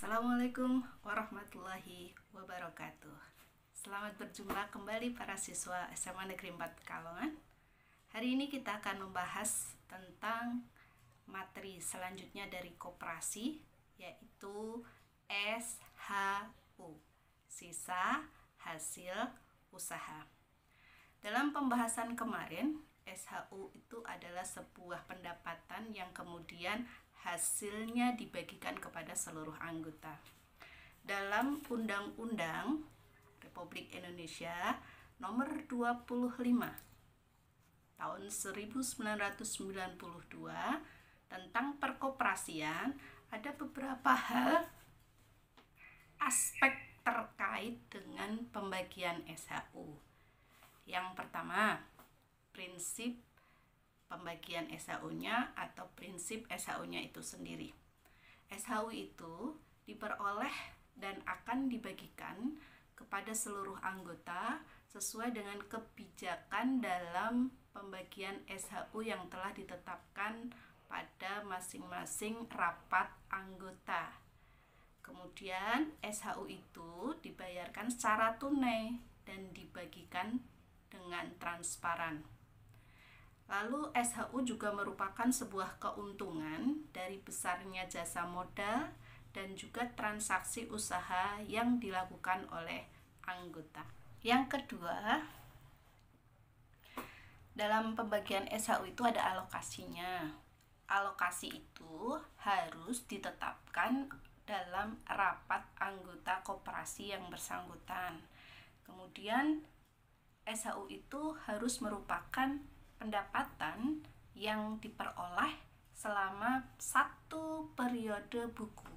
Assalamualaikum warahmatullahi wabarakatuh. Selamat berjumpa kembali para siswa SMA Negeri 4 Pekalongan. Hari ini kita akan membahas tentang materi selanjutnya dari koperasi, yaitu SHU, sisa hasil usaha. Dalam pembahasan kemarin, SHU itu adalah sebuah pendapatan yang kemudian hasilnya dibagikan kepada seluruh anggota. Dalam Undang-Undang Republik Indonesia Nomor 25 Tahun 1992 tentang perkoperasian, ada beberapa hal aspek terkait dengan pembagian SHU. Yang pertama, prinsip pembagian SHU-nya atau prinsip SHU-nya itu sendiri. SHU itu diperoleh dan akan dibagikan kepada seluruh anggota sesuai dengan kebijakan dalam pembagian SHU yang telah ditetapkan pada masing-masing rapat anggota. Kemudian SHU itu dibayarkan secara tunai dan dibagikan dengan transparan. Lalu SHU juga merupakan sebuah keuntungan dari besarnya jasa modal dan juga transaksi usaha yang dilakukan oleh anggota. Yang kedua, dalam pembagian SHU itu ada alokasinya. Alokasi itu harus ditetapkan dalam rapat anggota koperasi yang bersangkutan. Kemudian SHU itu harus merupakan pendapatan yang diperoleh selama satu periode buku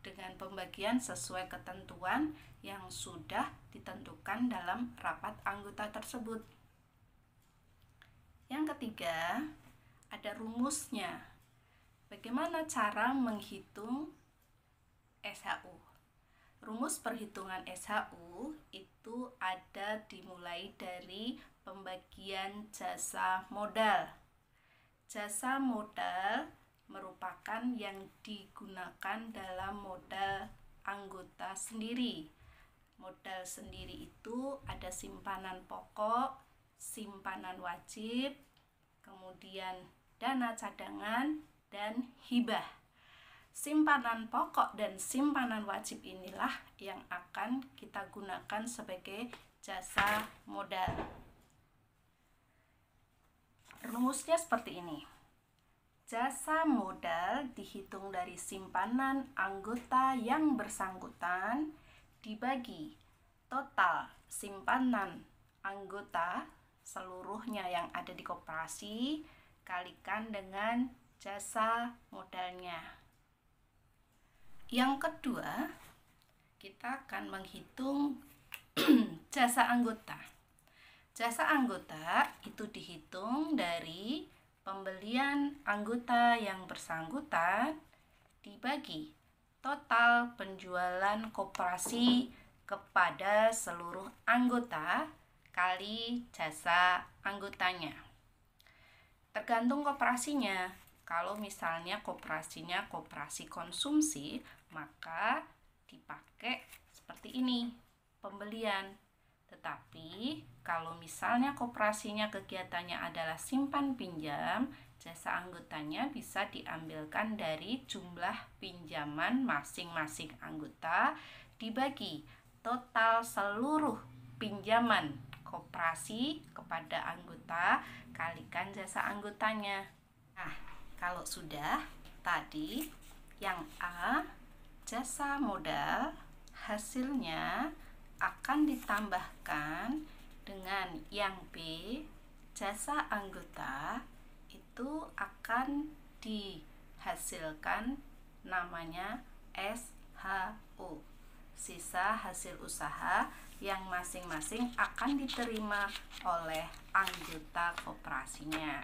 dengan pembagian sesuai ketentuan yang sudah ditentukan dalam rapat anggota tersebut. Yang ketiga, ada rumusnya. Bagaimana cara menghitung SHU? Rumus perhitungan SHU itu ada dimulai dari pembagian jasa modal. Jasa modal merupakan yang digunakan dalam modal anggota sendiri. Modal sendiri itu ada simpanan pokok, simpanan wajib, kemudian dana cadangan, dan hibah. Simpanan pokok dan simpanan wajib inilah yang akan kita gunakan sebagai jasa modal. Rumusnya seperti ini. Jasa modal dihitung dari simpanan anggota yang bersangkutan dibagi total simpanan anggota seluruhnya yang ada di koperasi kalikan dengan jasa modalnya. Yang kedua, kita akan menghitung jasa anggota. Jasa anggota itu dihitung dari pembelian anggota yang bersangkutan dibagi total penjualan koperasi kepada seluruh anggota kali jasa anggotanya. Tergantung koperasinya. Kalau misalnya koperasinya koperasi konsumsi, maka dipakai seperti ini, pembelian. Tetapi kalau misalnya koperasinya kegiatannya adalah simpan pinjam, jasa anggotanya bisa diambilkan dari jumlah pinjaman masing-masing anggota dibagi total seluruh pinjaman koperasi kepada anggota kalikan jasa anggotanya. Nah, kalau sudah tadi yang A, jasa modal, hasilnya akan ditambahkan dengan yang B, jasa anggota, itu akan dihasilkan namanya SHU, sisa hasil usaha yang masing-masing akan diterima oleh anggota koperasinya.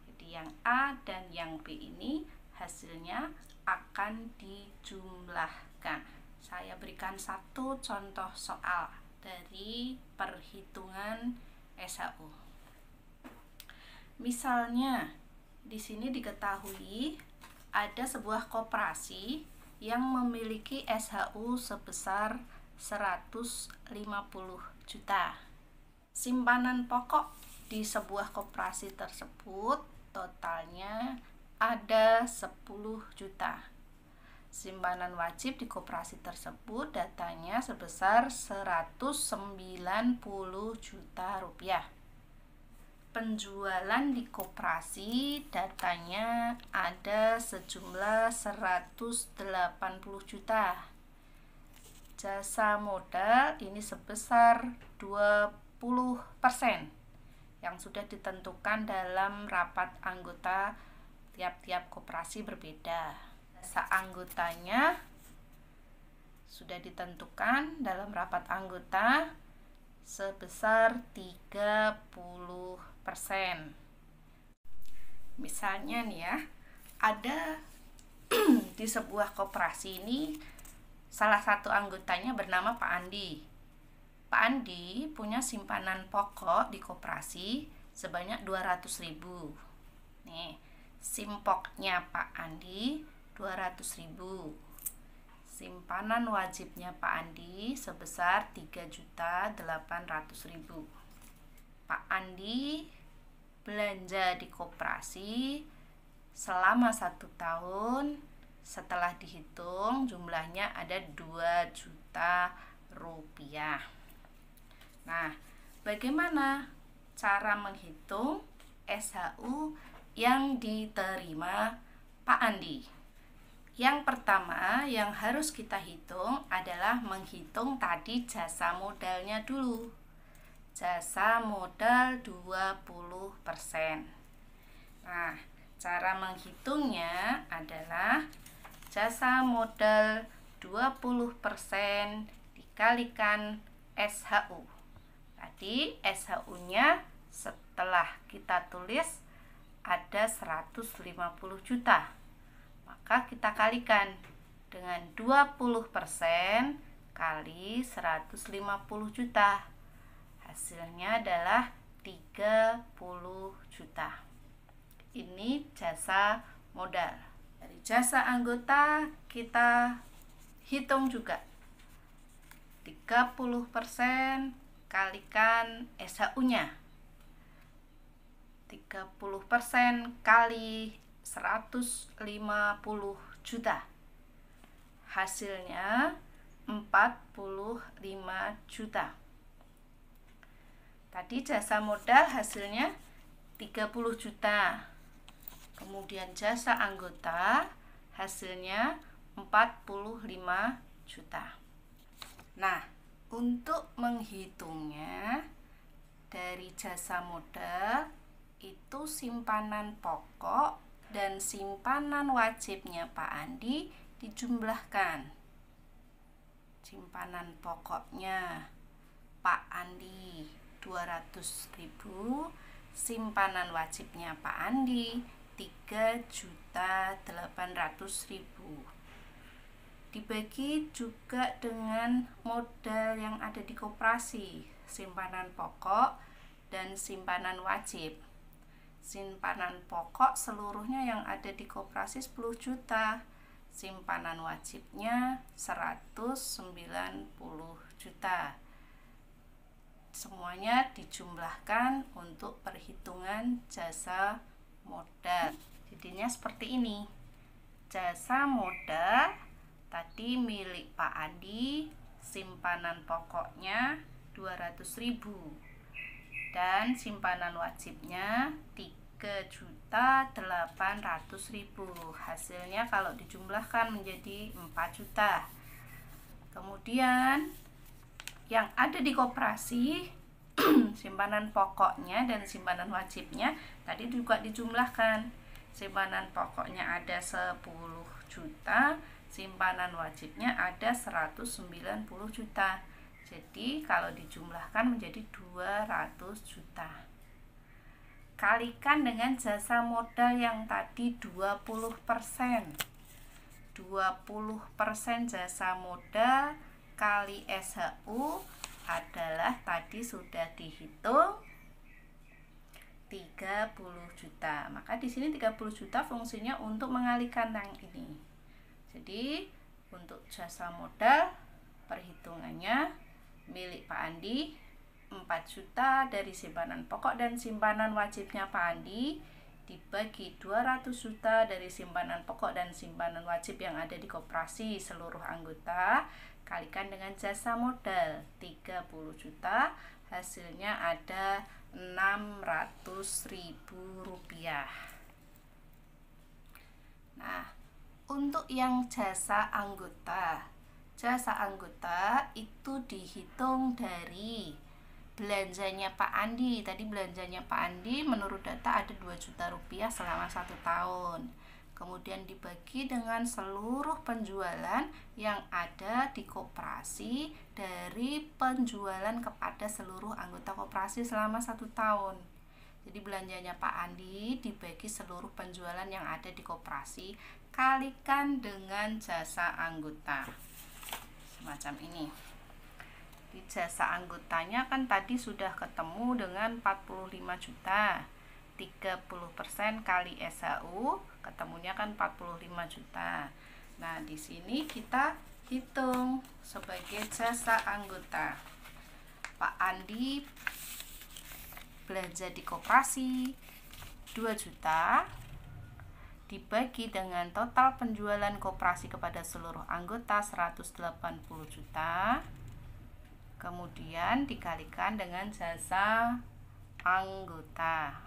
Jadi yang A dan yang B ini hasilnya akan dijumlahkan. Saya berikan satu contoh soal dari perhitungan SHU. Misalnya, di sini diketahui ada sebuah koperasi yang memiliki SHU sebesar 150 juta. Simpanan pokok di sebuah koperasi tersebut totalnya ada 10 juta. Simpanan wajib di koperasi tersebut datanya sebesar 190 juta rupiah. Penjualan di koperasi datanya ada sejumlah 180 juta. Jasa modal ini sebesar 20% yang sudah ditentukan dalam rapat anggota. Tiap-tiap koperasi berbeda. Jasa anggotanya sudah ditentukan dalam rapat anggota sebesar 30%. Misalnya nih ya, ada di sebuah koperasi ini salah satu anggotanya bernama Pak Andi. Pak Andi punya simpanan pokok di koperasi sebanyak 200.000. Nih, simpoknya Pak Andi 200.000. Simpanan wajibnya Pak Andi sebesar 3.800.000. Pak Andi belanja di koperasi selama 1 tahun. Setelah dihitung jumlahnya ada 2 juta rupiah. Nah, bagaimana cara menghitung SHU yang diterima Pak Andi? Yang pertama yang harus kita hitung adalah menghitung tadi jasa modalnya dulu. Jasa modal 20%. Nah, cara menghitungnya adalah jasa modal 20% dikalikan SHU. Tadi SHU-nya setelah kita tulis ada 150 juta. Maka kita kalikan dengan 20% kali 150 juta. Hasilnya adalah 30 juta. Ini jasa modal. Dari jasa anggota kita hitung juga 30% kalikan SHU-nya. 30% kali 150 juta. Hasilnya 45 juta. Tadi jasa modal hasilnya 30 juta. Kemudian jasa anggota hasilnya 45 juta. Nah, untuk menghitungnya dari jasa modal itu simpanan pokok dan simpanan wajibnya Pak Andi dijumlahkan. Simpanan pokoknya Pak Andi 200.000, simpanan wajibnya Pak Andi 3.800.000. Dibagi juga dengan modal yang ada di koperasi, simpanan pokok dan simpanan wajib. Simpanan pokok seluruhnya yang ada di koperasi 10 juta. Simpanan wajibnya 190 juta. Semuanya dijumlahkan untuk perhitungan jasa modal. Jadinya seperti ini. Jasa modal tadi milik Pak Andi, simpanan pokoknya 200.000 dan simpanan wajibnya 3.800.000. Hasilnya kalau dijumlahkan menjadi 4 juta. Kemudian yang ada di koperasi simpanan pokoknya dan simpanan wajibnya tadi juga dijumlahkan. Simpanan pokoknya ada 10 juta, simpanan wajibnya ada 190 juta. Jadi kalau dijumlahkan menjadi 200 juta. Kalikan dengan jasa modal yang tadi 20%. 20% jasa modal kali SHU adalah tadi sudah dihitung 30 juta. Maka di sini 30 juta fungsinya untuk mengalihkan yang ini. Jadi Untuk jasa modal, perhitungannya milik Pak Andi 4 juta dari simpanan pokok dan simpanan wajibnya Pak Andi dibagi 200 juta dari simpanan pokok dan simpanan wajib yang ada di koperasi seluruh anggota, kalikan dengan jasa modal 30 juta, hasilnya ada Rp600.000. Nah, untuk yang jasa anggota itu dihitung dari belanjanya Pak Andi. Tadi belanjanya Pak Andi menurut data ada 2 juta rupiah selama 1 tahun. Kemudian dibagi dengan seluruh penjualan yang ada di koperasi dari penjualan kepada seluruh anggota koperasi selama 1 tahun. Jadi belanjanya Pak Andi dibagi seluruh penjualan yang ada di koperasi, kalikan dengan jasa anggota. Semacam ini. Di jasa anggotanya kan tadi sudah ketemu dengan 45 juta. 30% kali SHU ketemunya kan 45 juta. Nah, di sini kita hitung sebagai jasa anggota. Pak Andi belanja di koperasi 2 juta dibagi dengan total penjualan koperasi kepada seluruh anggota 180 juta, kemudian dikalikan dengan jasa anggota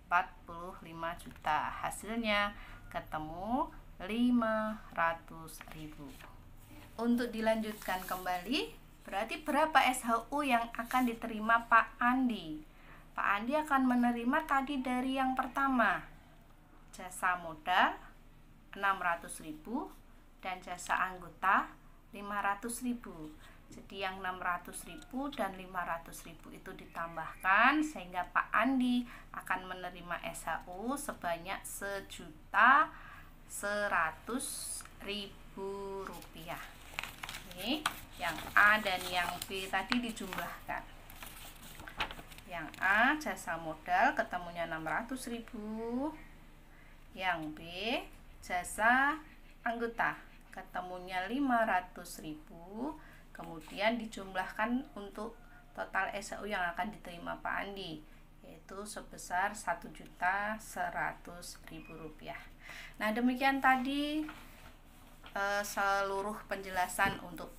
45 juta, hasilnya ketemu 500.000. Untuk dilanjutkan kembali, berarti berapa SHU yang akan diterima Pak Andi? Pak Andi akan menerima tadi dari yang pertama, jasa modal 600.000 dan jasa anggota 500.000. Jadi yang 600.000 dan 500.000 itu ditambahkan sehingga Pak Andi akan menerima SHU sebanyak Rp100.000. Ini yang A dan yang B tadi dijumlahkan. Yang A jasa modal ketemunya 600.000. Yang B jasa anggota ketemunya 500.000, kemudian dijumlahkan untuk total SHU yang akan diterima Pak Andi, yaitu sebesar Rp1.100.000. Nah, demikian tadi seluruh penjelasan untuk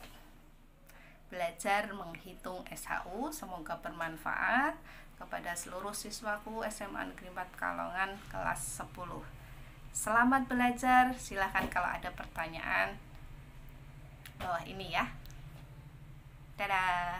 belajar menghitung SHU. Semoga bermanfaat kepada seluruh siswaku SMA Negeri 4 Kalongan kelas 10. Selamat belajar, silahkan kalau ada pertanyaan bawah ini ya. Dadah.